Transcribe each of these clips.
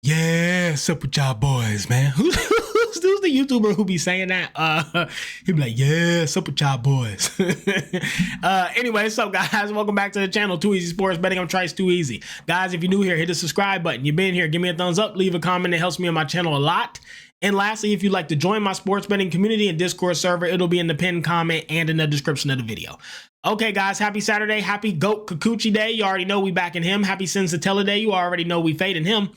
Yeah, what's up with y'all boys, man? Who's the YouTuber who be saying that? He be like, yeah, what's up with y'all boys? Anyway, what's up, guys? Welcome back to the channel, Too Easy Sports Betting. I'm Trice Too Easy. Guys, if you're new here, hit the subscribe button. You've been here, give me a thumbs up, leave a comment. It helps me on my channel a lot. And lastly, if you'd like to join my sports betting community and Discord server, it'll be in the pinned comment and in the description of the video. Okay, guys, happy Saturday. Happy Goat Kikuchi Day. You already know we backing him. Happy Sensatella Day. You already know we fading him.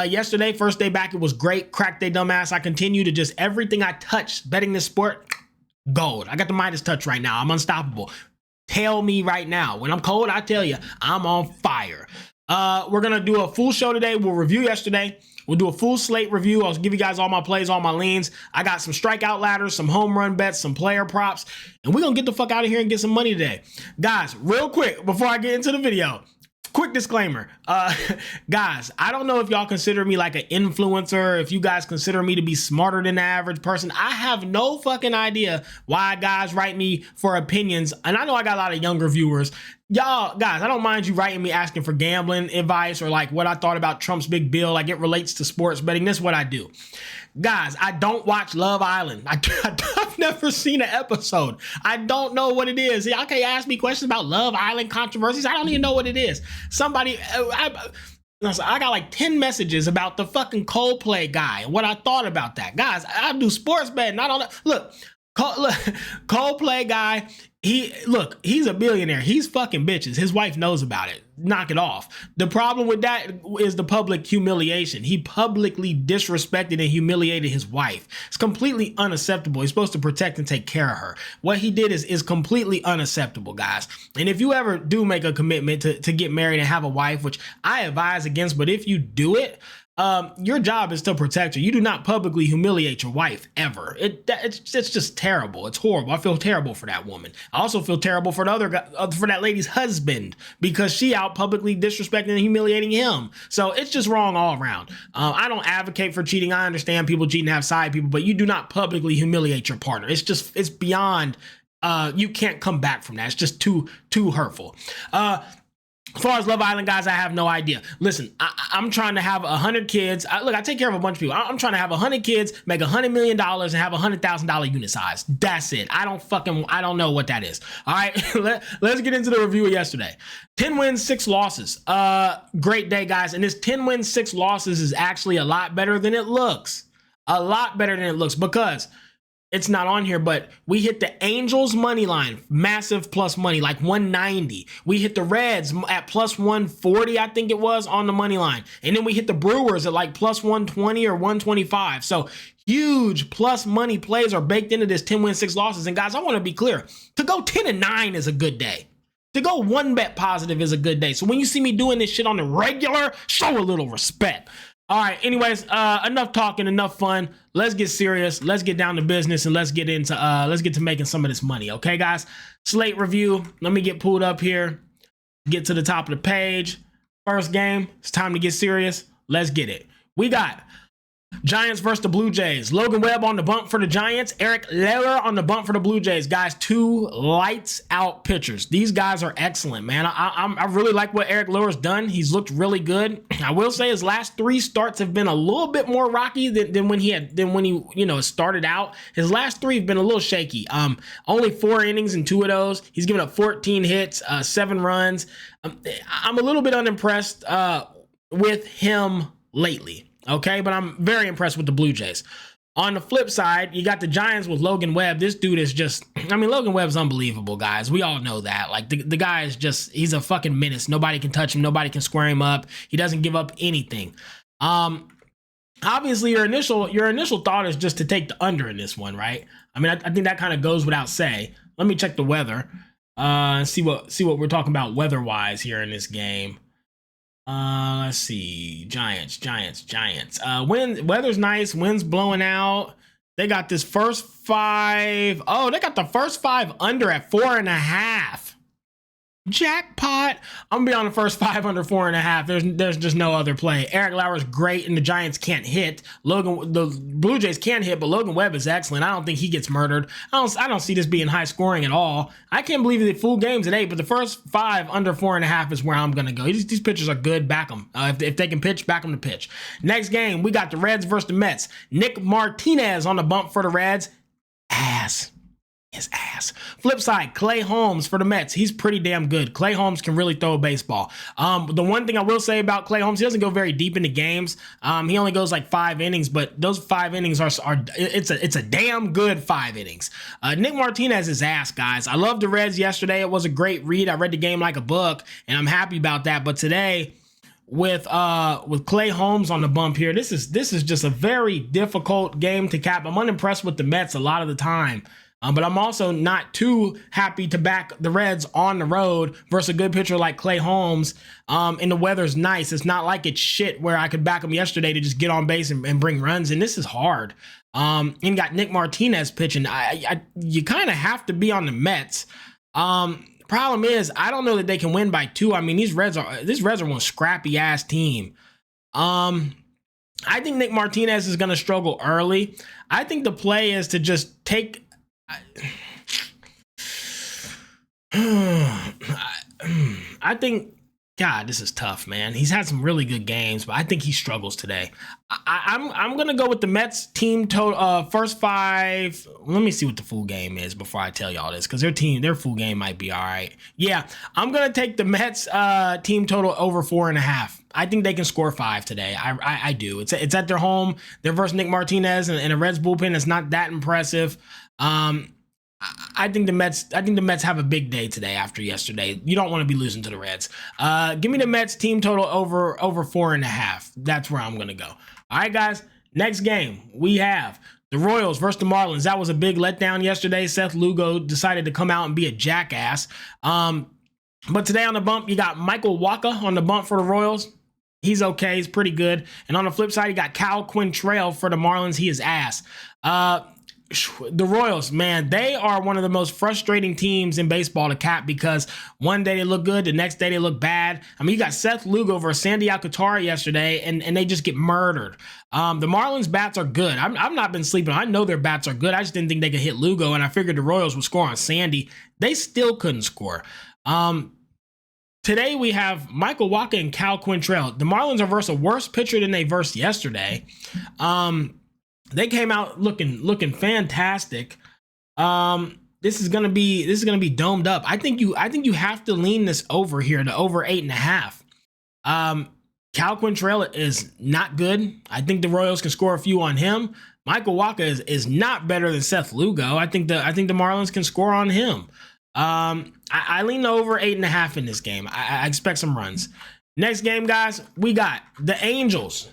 Yesterday, first day back, it was great. Crack day, dumbass. I continue to just everything I touch betting this sport, gold. I got the Midas touch right now. I'm unstoppable. Tell me right now. When I'm cold, I tell you, I'm on fire. We're going to do a full show today. We'll review yesterday. We'll do a full slate review. I'll give you guys all my plays, all my leans. I got some strikeout ladders, some home run bets, some player props, and we're going to get the fuck out of here and get some money today. Guys, real quick, before I get into the video, quick disclaimer. Guys, I don't know if y'all consider me like an influencer, if you guys consider me to be smarter than the average person. I have no fucking idea why guys write me for opinions, and I know I got a lot of younger viewers. Y'all, guys, I don't mind you writing me asking for gambling advice or like what I thought about Trump's big bill, like it relates to sports betting. This is what I do. Guys, I don't watch Love Island. I've never seen an episode. I don't know what it is. Y'all can't ask me questions about Love Island controversies. I don't even know what it is. Somebody, I got like 10 messages about the fucking Coldplay guy and what I thought about that. Guys, I do sports betting. I don't know. Look, Coldplay guy, he's a billionaire. He's fucking bitches. His wife knows about it. Knock it off. The problem with that is the public humiliation. He publicly disrespected and humiliated his wife. It's completely unacceptable. He's supposed to protect and take care of her. What he did is completely unacceptable, guys. And if you ever do make a commitment to get married and have a wife, which I advise against, but if you do it, your job is to protect her. You do not publicly humiliate your wife ever. It's just terrible. It's horrible. I feel terrible for that woman. I also feel terrible for the other guy, for that lady's husband, because she out publicly disrespecting and humiliating him. So it's just wrong all around. I don't advocate for cheating. I understand people cheating, have side people, but you do not publicly humiliate your partner. It's beyond. You can't come back from that. It's just too hurtful. As far as Love Island, guys, I have no idea. Listen, I'm trying to have 100 kids. Look, I take care of a bunch of people. I'm trying to have 100 kids, make $100 million, and have $100,000 unit size. That's it. I don't know what that is. All right, let's get into the review of yesterday. 10 wins, 6 losses. Great day, guys. And this 10 wins, 6 losses is actually a lot better than it looks. A lot better than it looks, because it's not on here, but we hit the Angels money line, massive plus money, like 190. We hit the Reds at plus 140, I think it was, on the money line. And then we hit the Brewers at like plus 120 or 125. So huge plus money plays are baked into this 10 wins, 6 losses. And guys, I want to be clear. To go 10-9 is a good day. To go one bet positive is a good day. So when you see me doing this shit on the regular, show a little respect. All right, anyways, enough talking, enough fun. Let's get serious. Let's get down to business, and let's get to making some of this money. Okay, guys? Slate review. Let me get pulled up here. Get to the top of the page. First game. It's time to get serious. Let's get it. We got Giants versus the Blue Jays. Logan Webb on the bump for the Giants. Eric Lauer on the bump for the Blue Jays. Guys, 2 lights out pitchers. These guys are excellent, man. I really like what Eric Lauer's done. He's looked really good. I will say his last 3 starts have been a little bit more rocky than when he started out. His last 3 have been a little shaky. Only 4 innings in 2 of those. He's given up 14 hits, 7 runs. I'm a little bit unimpressed with him lately. Okay, but I'm very impressed with the Blue Jays. On the flip side, you got the Giants with Logan Webb. This dude is just, Logan Webb's unbelievable, guys. We all know that. Like, the guy is just, he's a fucking menace. Nobody can touch him. Nobody can square him up. He doesn't give up anything. Obviously, your initial thought is just to take the under in this one, right? I think that kind of goes without say. Let me check the weather. See what we're talking about weather-wise here in this game. Let's see. Giants. Weather's nice. Wind's blowing out. They got this first 5. Oh, they got the first 5 under at 4.5. Jackpot. I'm gonna be on the first 5 under 4.5. There's just no other play. Eric Lauer's great, and the Giants can't hit. The Blue Jays can hit, but Logan Webb is excellent. I don't think he gets murdered. I don't see this being high scoring at all. I can't believe the full game's at 8, but the first 5 under 4.5 is where I'm gonna go. These pitchers are good. Back them. If they can pitch, back them to pitch. Next game, we got the Reds versus the Mets. Nick Martinez on the bump for the Reds. His ass. Flip side, Clay Holmes for the Mets. He's pretty damn good. Clay Holmes can really throw a baseball. The one thing I will say about Clay Holmes, he doesn't go very deep into games. He only goes like 5 innings, but those 5 innings are it's a damn good 5 innings. Nick Martinez is ass, guys. I loved the Reds yesterday. It was a great read. I read the game like a book, and I'm happy about that. But today, with Clay Holmes on the bump here, this is just a very difficult game to cap. I'm unimpressed with the Mets a lot of the time. But I'm also not too happy to back the Reds on the road versus a good pitcher like Clay Holmes. And the weather's nice. It's not like it's shit where I could back him yesterday to just get on base and bring runs. And this is hard. And got Nick Martinez pitching. You kind of have to be on the Mets. Problem is, I don't know that they can win by 2. I mean, these Reds are one scrappy ass team. I think Nick Martinez is going to struggle early. I think the play is to just take. I think, God, this is tough, man. He's had some really good games, but I think he struggles today. I'm gonna go with the Mets team total. First 5. Let me see what the full game is before I tell y'all this, because their full game might be all right. Yeah, I'm gonna take the Mets team total over 4.5. I think they can score 5 today. I do. It's at their home. They're versus Nick Martinez and a Reds bullpen that's not that impressive. I think the Mets have a big day today after yesterday. You don't want to be losing to the Reds. Give me the Mets team total over 4.5. That's where I'm gonna go. All right, guys. Next game we have the Royals versus the Marlins. That was a big letdown yesterday. Seth Lugo decided to come out and be a jackass. But today on the bump, you got Michael Wacha on the bump for the Royals. He's okay. He's pretty good. And on the flip side, you got Cal Quantrill for the Marlins. He is ass. The Royals, man, they are one of the most frustrating teams in baseball to cap because one day they look good, the next day they look bad. I mean, you got Seth Lugo versus Sandy Alcantara yesterday, and they just get murdered. The Marlins bats are good. I've not been sleeping. I know their bats are good. I just didn't think they could hit Lugo, and I figured the Royals would score on Sandy. They still couldn't score. Today we have Michael Wacha and Cal Quantrill. The Marlins are versus a worse pitcher than they versed yesterday. They came out looking fantastic. This is gonna be domed up. I think you have to lean this over here to over 8.5. Cal Quantrill is not good. I think the Royals can score a few on him. Michael Wacha is not better than Seth Lugo. I think the Marlins can score on him. I lean over 8.5 in this game. I expect some runs. Next game, guys, we got the Angels.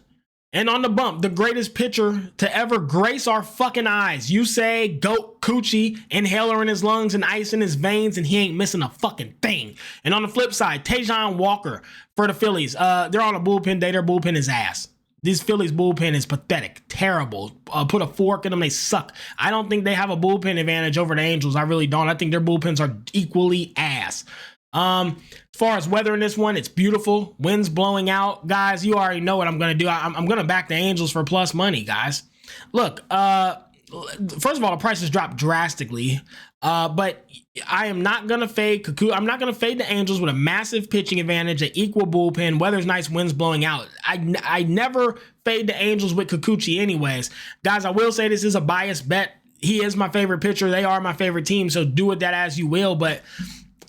And on the bump, the greatest pitcher to ever grace our fucking eyes. You say goat coochie, inhaler in his lungs and ice in his veins, and he ain't missing a fucking thing. And on the flip side, Tajon Walker for the Phillies. They're on a bullpen day. Their bullpen is ass. This Phillies bullpen is pathetic, terrible. Put a fork in them, they suck. I don't think they have a bullpen advantage over the Angels. I really don't. I think their bullpens are equally ass. As far as weather in this one, it's beautiful. Winds blowing out. Guys, you already know what I'm going to do. I'm going to back the Angels for plus money, guys. Look, first of all, the prices dropped drastically. But I am not going to fade Cuckoo. I'm not going to fade the Angels with a massive pitching advantage, an equal bullpen, weather's nice, winds blowing out. I never fade the Angels with Kikuchi anyways. Guys, I will say this is a biased bet. He is my favorite pitcher. They are my favorite team, so do with that as you will. But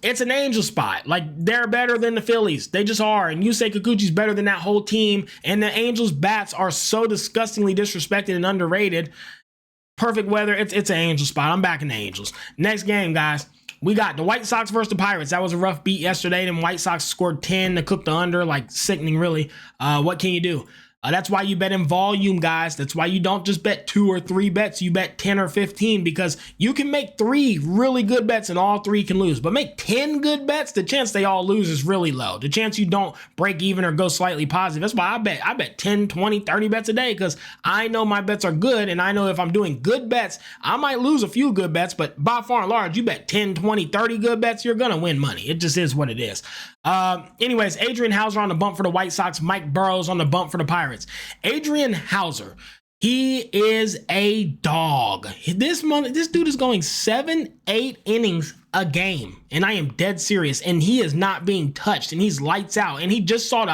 it's an Angel spot. Like, they're better than the Phillies. They just are. And you say Kikuchi's better than that whole team. And the Angels' bats are so disgustingly disrespected and underrated. Perfect weather. It's an Angel spot. I'm backing the Angels. Next game, guys. We got the White Sox versus the Pirates. That was a rough beat yesterday. Then White Sox scored 10 to cook the under. Like, sickening, really. What can you do? That's why you bet in volume, guys. That's why you don't just bet 2 or 3 bets. You bet 10 or 15 because you can make 3 really good bets and all 3 can lose. But make 10 good bets, the chance they all lose is really low. The chance you don't break even or go slightly positive. That's why I bet 10, 20, 30 bets a day because I know my bets are good and I know if I'm doing good bets, I might lose a few good bets, but by far and large, you bet 10, 20, 30 good bets, you're going to win money. It just is what it is. Anyways, Adrian Hauser on the bump for the White Sox, Mike Burrows on the bump for the Pirates. Adrian Hauser, he is a dog. This dude is going 7-8 innings a game, and I am dead serious. And he is not being touched, and he's lights out. And he just saw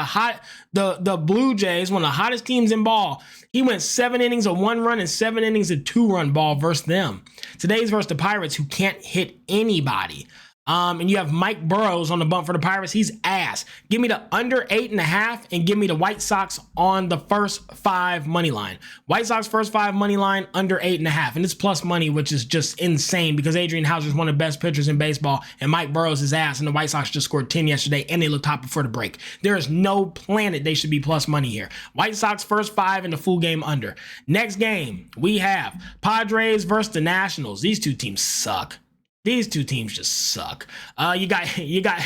the Blue Jays, one of the hottest teams in ball. He went 7 innings of 1 run and 7 innings of 2-run ball versus them. Today's versus the Pirates, who can't hit anybody. And you have Mike Burrows on the bump for the Pirates. He's ass. Give me the under 8.5 and give me the White Sox on the first 5 money line. White Sox first 5 money line under 8.5. And it's plus money, which is just insane because Adrian Hauser is one of the best pitchers in baseball and Mike Burrows is ass. And the White Sox just scored 10 yesterday and they looked hot before the break. There is no planet they should be plus money here. White Sox first 5 and the full game under. Next game, we have Padres versus the Nationals. These two teams suck. These two teams just suck. You got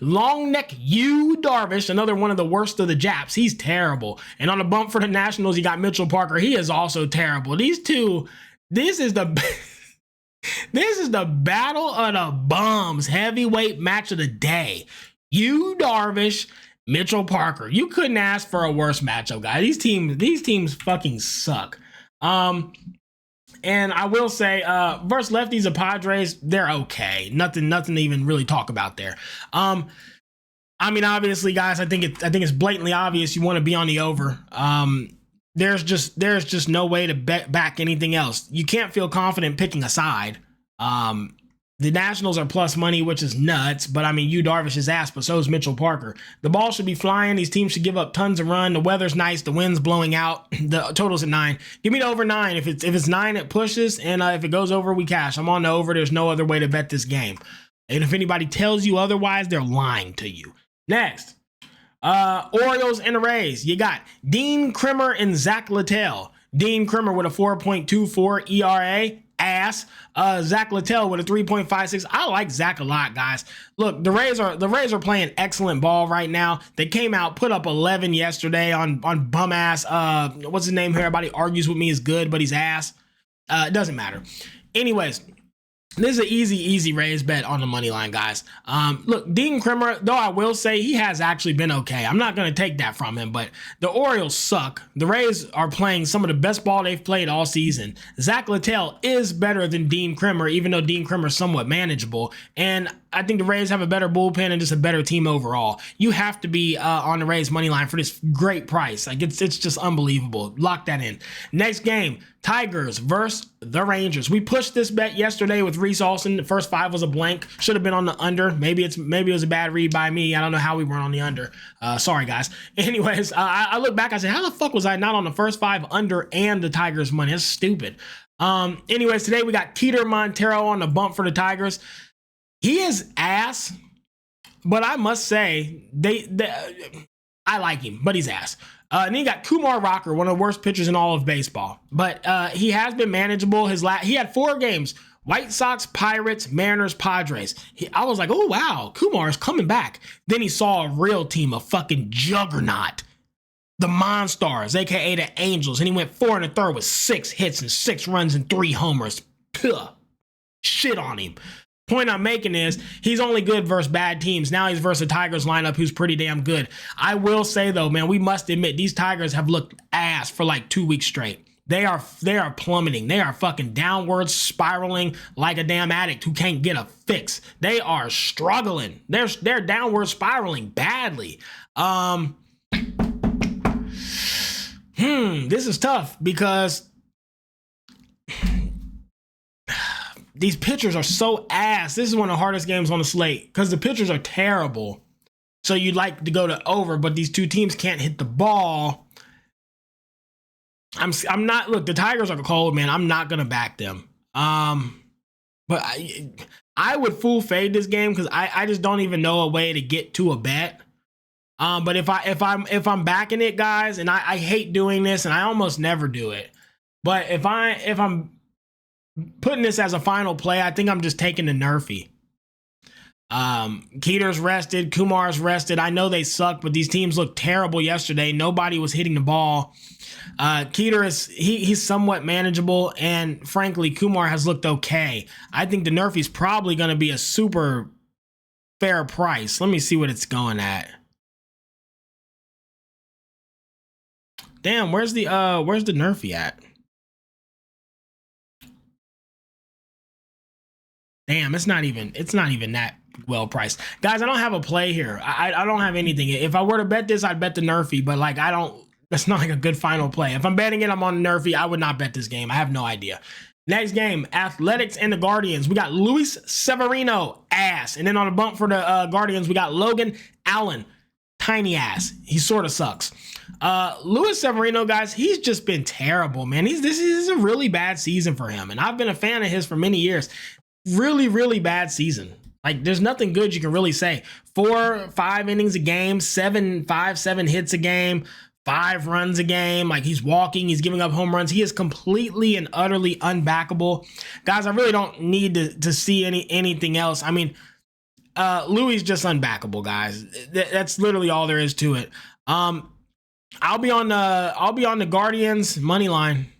long neck Yu Darvish, another one of the worst of the Japs. He's terrible. And on the bump for the Nationals, you got Mitchell Parker. He is also terrible. These two, this is the battle of the bums heavyweight match of the day. Yu Darvish, Mitchell Parker. You couldn't ask for a worse matchup, guys. These teams fucking suck. And I will say, versus lefties of Padres, they're okay. Nothing to even really talk about there. I mean, obviously, guys, I think it's blatantly obvious you want to be on the over. There's just no way to bet back anything else. You can't feel confident picking a side. The Nationals are plus money, which is nuts, but I mean, Yu Darvish is ass, but so is Mitchell Parker. The ball should be flying. These teams should give up tons of run. The weather's nice. The wind's blowing out. The total's at 9. Give me the over 9. If it's 9, it pushes, and if it goes over, we cash. I'm on the over. There's no other way to bet this game. And if anybody tells you otherwise, they're lying to you. Next, Orioles and the Rays. You got Dean Krimmer and Zach Littell. Dean Krimmer with a 4.24 ERA. Ass. Zach Littell with a 3.56. I like Zach a lot, guys. Look, the Rays are playing excellent ball right now. They came out, put up 11 yesterday on bum ass. What's his name here? Everybody argues with me is good, but he's ass. It doesn't matter. Anyways, this is an easy Rays bet on the money line, guys. Look, Dean Krimmer, though I will say he has actually been okay. I'm not going to take that from him, but the Orioles suck. The Rays are playing some of the best ball they've played all season. Zach Littell is better than Dean Krimmer, even though Dean Krimmer is somewhat manageable. And I think the Rays have a better bullpen and just a better team overall. You have to be on the Rays money line for this great price. Like it's just unbelievable. Lock that in. Next game, Tigers versus the Rangers. We pushed this bet yesterday with Reese Olson. The first 5 was a blank. Should have been on the under. Maybe it was a bad read by me. I don't know how we weren't on the under. Sorry, guys. Anyways, I look back. I said, how the fuck was I not on the first 5 under and the Tigers money? That's stupid. Anyways, today we got Teeter Montero on the bump for the Tigers. He is ass, but I must say I like him, but he's ass. And then you got Kumar Rocker, one of the worst pitchers in all of baseball. But he has been manageable. He had 4 games: White Sox, Pirates, Mariners, Padres. I was like, oh wow, Kumar is coming back. Then he saw a real team, a fucking juggernaut, the Monstars, aka the Angels, and he went 4 1/3 with 6 hits and 6 runs and 3 homers. Puh. Shit on him. Point I'm making is he's only good versus bad teams. Now he's versus a Tigers lineup who's pretty damn good. I will say though, man, we must admit these Tigers have looked ass for like 2 weeks straight. They are plummeting. They are fucking downward spiraling like a damn addict who can't get a fix. They are struggling. They're downward spiraling badly. This is tough because these pitchers are so ass. This is one of the hardest games on the slate because the pitchers are terrible. So you'd like to go to over, but these two teams can't hit the ball. I'm not. Look, the Tigers are cold, man. I'm not gonna back them. But I would full fade this game because I just don't even know a way to get to a bet. But if I'm backing it, guys, and I hate doing this, and I almost never do it. But if I'm putting this as a final play, I think I'm just taking the Nerfy. Keter's rested, Kumar's rested. I know they suck, but these teams look terrible yesterday. Nobody was hitting the ball. Keter he's somewhat manageable, and frankly, Kumar has looked okay. I think the Nerfy's probably going to be a super fair price. Let me see what it's going at. Damn, where's the Nerfy at? Damn, it's not even that well priced. Guys, I don't have a play here. I don't have anything. If I were to bet this, I'd bet the Nerfy, but like that's not like a good final play. If I'm betting it, I'm on Nerfy. I would not bet this game. I have no idea. Next game, Athletics and the Guardians. We got Luis Severino, ass. And then on a bump for the Guardians, we got Logan Allen, tiny ass. He sort of sucks. Luis Severino, guys, he's just been terrible, man. This is a really bad season for him. And I've been a fan of his for many years. Really, really bad season. Like, there's nothing good you can really say. 4-5 innings a game, 7 hits a game, 5 runs a game. Like, he's walking, he's giving up home runs. He is completely and utterly unbackable. Guys, I really don't need to see anything else. I mean, Louis just unbackable, guys. That's literally all there is to it. I'll be on the Guardians money line.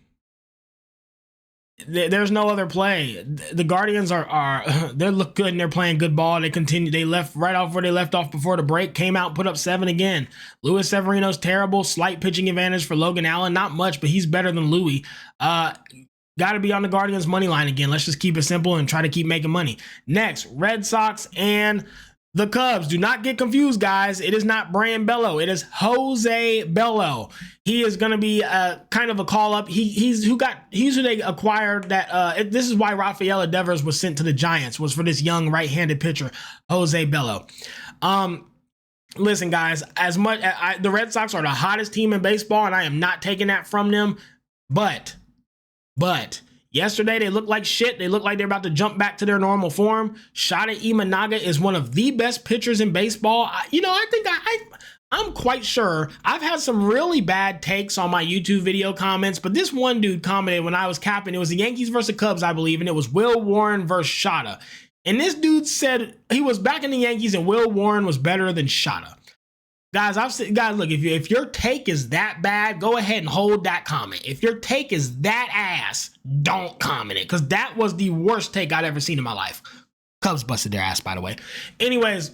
There's no other play. The Guardians they look good and they're playing good ball. They continue. They left right off where they left off before the break. Came out, put up 7 again. Luis Severino's terrible. Slight pitching advantage for Logan Allen. Not much, but he's better than Louis. Got to be on the Guardians money line again. Let's just keep it simple and try to keep making money. Next, Red Sox and the Cubs. Do not get confused, guys. It is not Brian Bello. It is Jose Bello. He is going to be kind of a call up. He's who they acquired. That this is why Rafael Devers was sent to the Giants, was for this young right-handed pitcher, Jose Bello. Listen, guys, the Red Sox are the hottest team in baseball, and I am not taking that from them. But yesterday, they looked like shit. They look like they're about to jump back to their normal form. Shota Imanaga is one of the best pitchers in baseball. I think I'm quite sure. I've had some really bad takes on my YouTube video comments, but this one dude commented when I was capping. It was the Yankees versus Cubs, I believe, and it was Will Warren versus Shota. And this dude said he was backing the Yankees and Will Warren was better than Shota. Guys, look, if your take is that bad, go ahead and hold that comment. If your take is that ass, don't comment it, because that was the worst take I'd ever seen in my life. Cubs busted their ass, by the way. Anyways,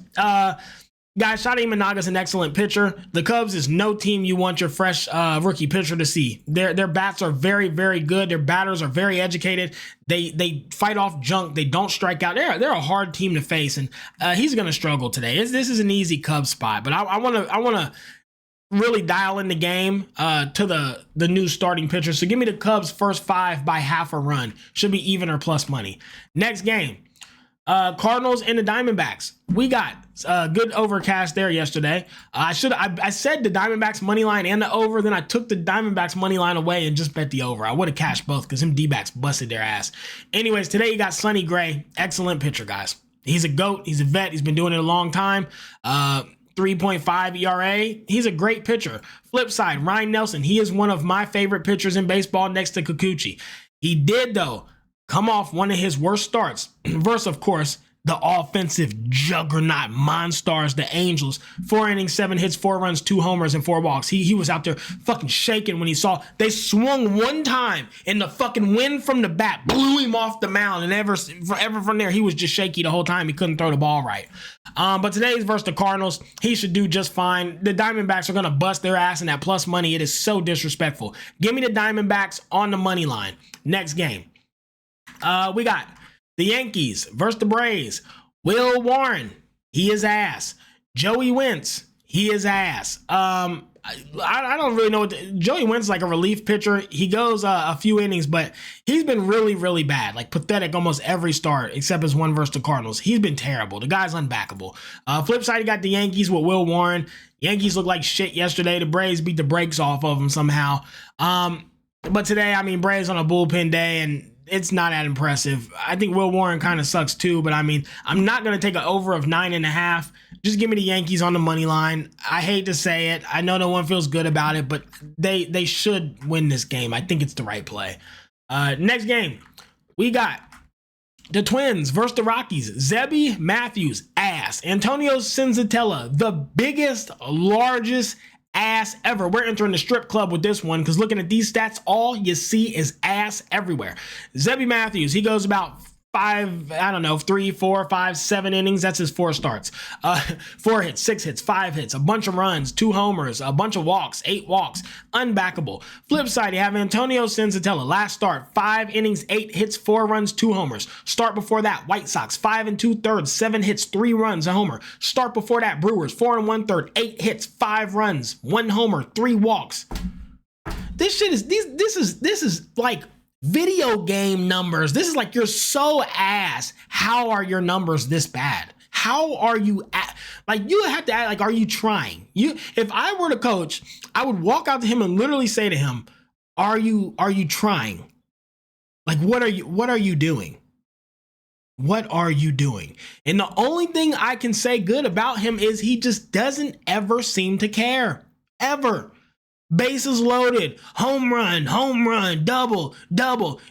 guys, Shota Imanaga is an excellent pitcher. The Cubs is no team you want your fresh rookie pitcher to see. Their bats are very, very good. Their batters are very educated. They fight off junk. They don't strike out. They're a hard team to face, and he's going to struggle today. This is an easy Cubs spot, but I want to really dial in the game to the new starting pitcher. So give me the Cubs first 5 by half a run. Should be even or plus money. Next game. Cardinals and the Diamondbacks. We got good overcast there yesterday. I said the Diamondbacks money line and the over, then I took the Diamondbacks money line away and just bet the over. I would have cashed both because them D-backs busted their ass. Anyways, today you got Sonny Gray, excellent pitcher, guys. He's a GOAT. He's a vet. He's been doing it a long time. 3.5 ERA. He's a great pitcher. Flip side, Ryan Nelson. He is one of my favorite pitchers in baseball next to Kikuchi. He did, though, come off one of his worst starts versus, of course, the offensive juggernaut monsters, the Angels. 4 innings, 7 hits, 4 runs, 2 homers, and 4 walks. He was out there fucking shaking when he saw they swung one time and the fucking wind from the bat blew him off the mound. And ever from there, he was just shaky the whole time. He couldn't throw the ball right. But today's versus the Cardinals. He should do just fine. The Diamondbacks are going to bust their ass in that plus money. It is so disrespectful. Give me the Diamondbacks on the money line. Next game. We got the Yankees versus the Braves. Will Warren, he is ass. Joey Wentz, he is ass. I don't really know. Joey Wentz is like a relief pitcher. He goes a few innings, but he's been really, really bad. Like pathetic almost every start except his one versus the Cardinals. He's been terrible. The guy's unbackable. Flip side, you got the Yankees with Will Warren. Yankees look like shit yesterday. The Braves beat the brakes off of them somehow. But today, I mean, Braves on a bullpen day, and it's not that impressive. I think Will Warren kind of sucks too, but I mean, I'm not going to take an over of 9.5 Just give me the Yankees on the money line. I hate to say it. I know no one feels good about it, but they should win this game. I think it's the right play. Next game, we got the Twins versus the Rockies. Zebby Matthews, ass. Antonio Senzatella, the biggest, largest ass ever. We're entering the strip club with this one because looking at these stats, all you see is ass everywhere. Zebby Matthews, he goes about 3, 4, 5, 7 innings. That's his 4 starts. 4 hits, 6 hits, 5 hits, a bunch of runs, 2 homers, a bunch of walks, 8 walks, unbackable. Flip side, you have Antonio Senzatella. Last start, 5 innings, 8 hits, 4 runs, 2 homers. Start before that, White Sox, 5 2/3, 7 hits, 3 runs, a homer. Start before that, Brewers, 4 1/3, 8 hits, 5 runs, 1 homer, 3 walks. This shit is this is like video game numbers. This is like, you're so ass. How are your numbers this bad? How are you like, you have to act like, are you trying? If I were the coach, I would walk out to him and literally say to him, are you trying? Like, what are you doing? What are you doing? And the only thing I can say good about him is he just doesn't ever seem to care. Ever. Bases loaded, home run, double,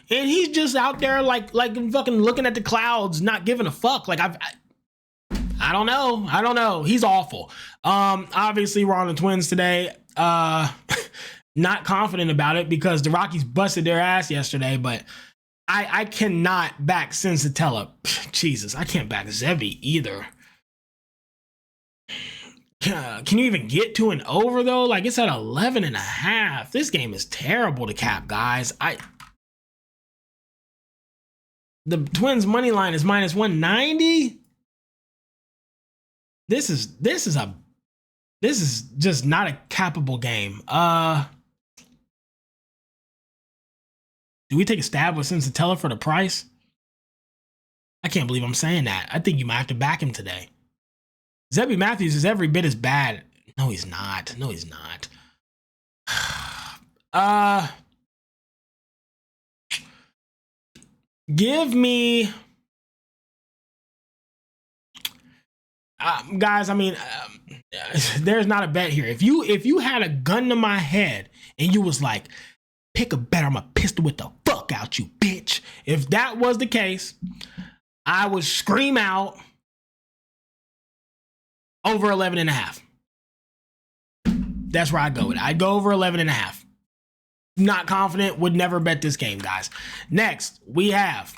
and he's just out there like fucking looking at the clouds, not giving a fuck. Like I don't know. He's awful. Obviously we're on the Twins today. Not confident about it because the Rockies busted their ass yesterday, but I cannot back Senzatella. Jesus, I can't back Zebby either. Can you even get to an over though? Like, it's at 11.5. This game is terrible to cap, guys. The Twins money line is -190. This is just not a cappable game. Do we take a stab with Senzatella for the price? I can't believe I'm saying that. I think you might have to back him today. Zebby Matthews is every bit as bad. No, he's not. No, he's not. Give me, guys. I mean, there's not a bet here. If you had a gun to my head and you was like, pick a bet, I'm gonna pistol with the fuck out you, bitch. If that was the case, I would scream out over 11.5. That's where I go with it. I'd go over 11.5. Not confident, would never bet this game, guys. Next, we have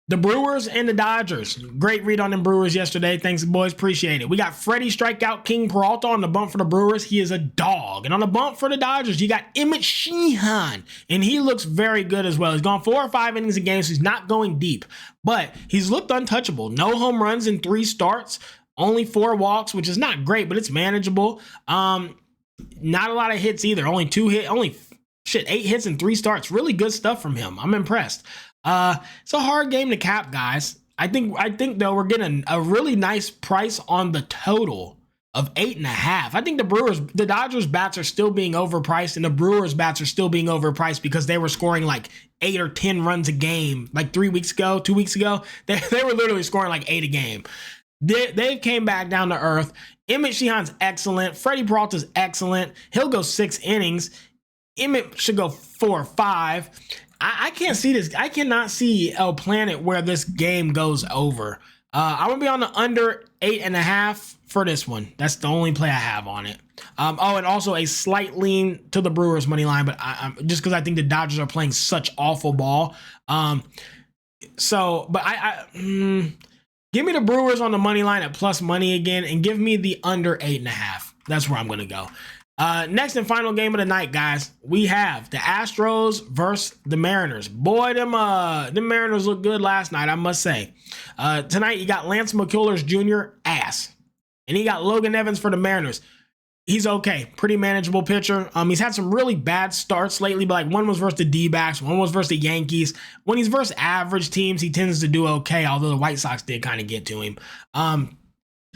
the Brewers and the Dodgers. Great read on them Brewers yesterday. Thanks, boys. Appreciate it. We got Freddie Strikeout King Peralta on the bump for the Brewers. He is a dog. And on the bump for the Dodgers, you got Emmett Sheehan. And he looks very good as well. He's gone 4 or 5 innings a game, so he's not going deep. But he's looked untouchable. No home runs in 3 starts. Only 4 walks, which is not great, but it's manageable. Not a lot of hits either. Only 8 hits in 3 starts. Really good stuff from him. I'm impressed. It's a hard game to cap, guys. I think though we're getting a really nice price on the total of 8.5. I think the Dodgers bats are still being overpriced, and the Brewers bats are still being overpriced because they were scoring like 8 or 10 runs a game like 2 weeks ago. They were literally scoring like 8 a game. They came back down to earth. Emmett Sheehan's excellent. Freddie Peralta's excellent. He'll go 6 innings. Emmett should go 4 or 5. I can't see this. I cannot see a planet where this game goes over. I'm going to be on the under 8.5 for this one. That's the only play I have on it. And also a slight lean to the Brewers money line, but just because I think the Dodgers are playing such awful ball. Give me the Brewers on the money line at plus money again, and give me the under 8.5. That's where I'm going to go. Next and final game of the night, guys, we have the Astros versus the Mariners. Boy, them Mariners looked good last night, I must say. Tonight, you got Lance McCullers Jr., ass. And he got Logan Evans for the Mariners. He's okay. Pretty manageable pitcher. He's had some really bad starts lately, but like one was versus the D-backs, one was versus the Yankees. When he's versus average teams, he tends to do okay, although the White Sox did kind of get to him.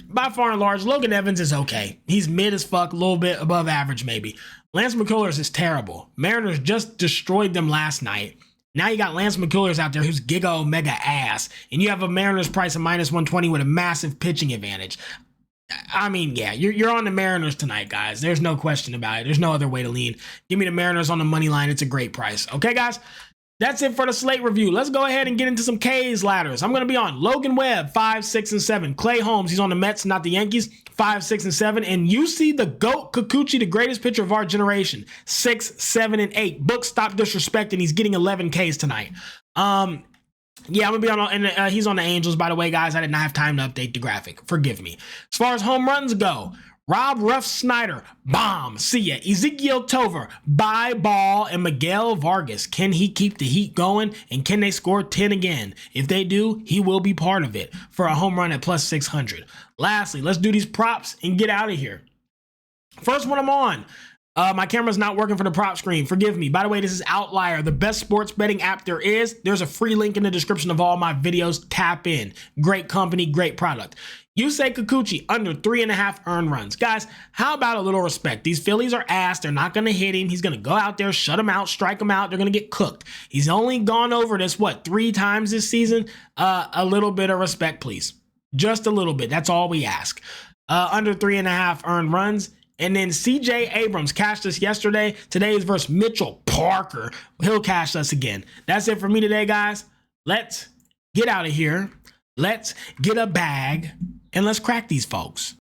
By far and large, Logan Evans is okay. He's mid as fuck, a little bit above average maybe. Lance McCullers is terrible. Mariners just destroyed them last night. Now you got Lance McCullers out there who's giga omega ass, and you have a Mariners price of -120 with a massive pitching advantage. I mean, yeah, you're on the Mariners tonight, guys. There's no question about it. There's no other way to lean. Give me the Mariners on the money line. It's a great price. Okay, guys? That's it for the slate review. Let's go ahead and get into some K's ladders. I'm going to be on Logan Webb, 5, 6, and 7. Clay Holmes, he's on the Mets, not the Yankees, 5, 6, and 7. And you see the GOAT Kikuchi, the greatest pitcher of our generation, 6, 7, and 8. Book stop disrespecting. He's getting 11 Ks tonight. Yeah, I'm going to be on, and he's on the Angels, by the way, guys. I did not have time to update the graphic. Forgive me. As far as home runs go, Rob Ruff Snyder, bomb, see ya. Ezekiel Tovar, bye ball, and Miguel Vargas. Can he keep the heat going, and can they score 10 again? If they do, he will be part of it for a home run at +600. Lastly, let's do these props and get out of here. First one I'm on. My camera's not working for the prop screen. Forgive me. By the way, this is Outlier, the best sports betting app there is. There's a free link in the description of all my videos. Tap in. Great company, great product. Yusei Kikuchi, under 3.5 earned runs. Guys, how about a little respect? These Phillies are ass. They're not going to hit him. He's going to go out there, shut him out, strike him out. They're going to get cooked. He's only gone over this, 3 times this season? A little bit of respect, please. Just a little bit. That's all we ask. Under 3.5 earned runs. And then CJ Abrams cashed us yesterday. Today is versus Mitchell Parker. He'll cash us again. That's it for me today, guys. Let's get out of here. Let's get a bag and let's crack these folks.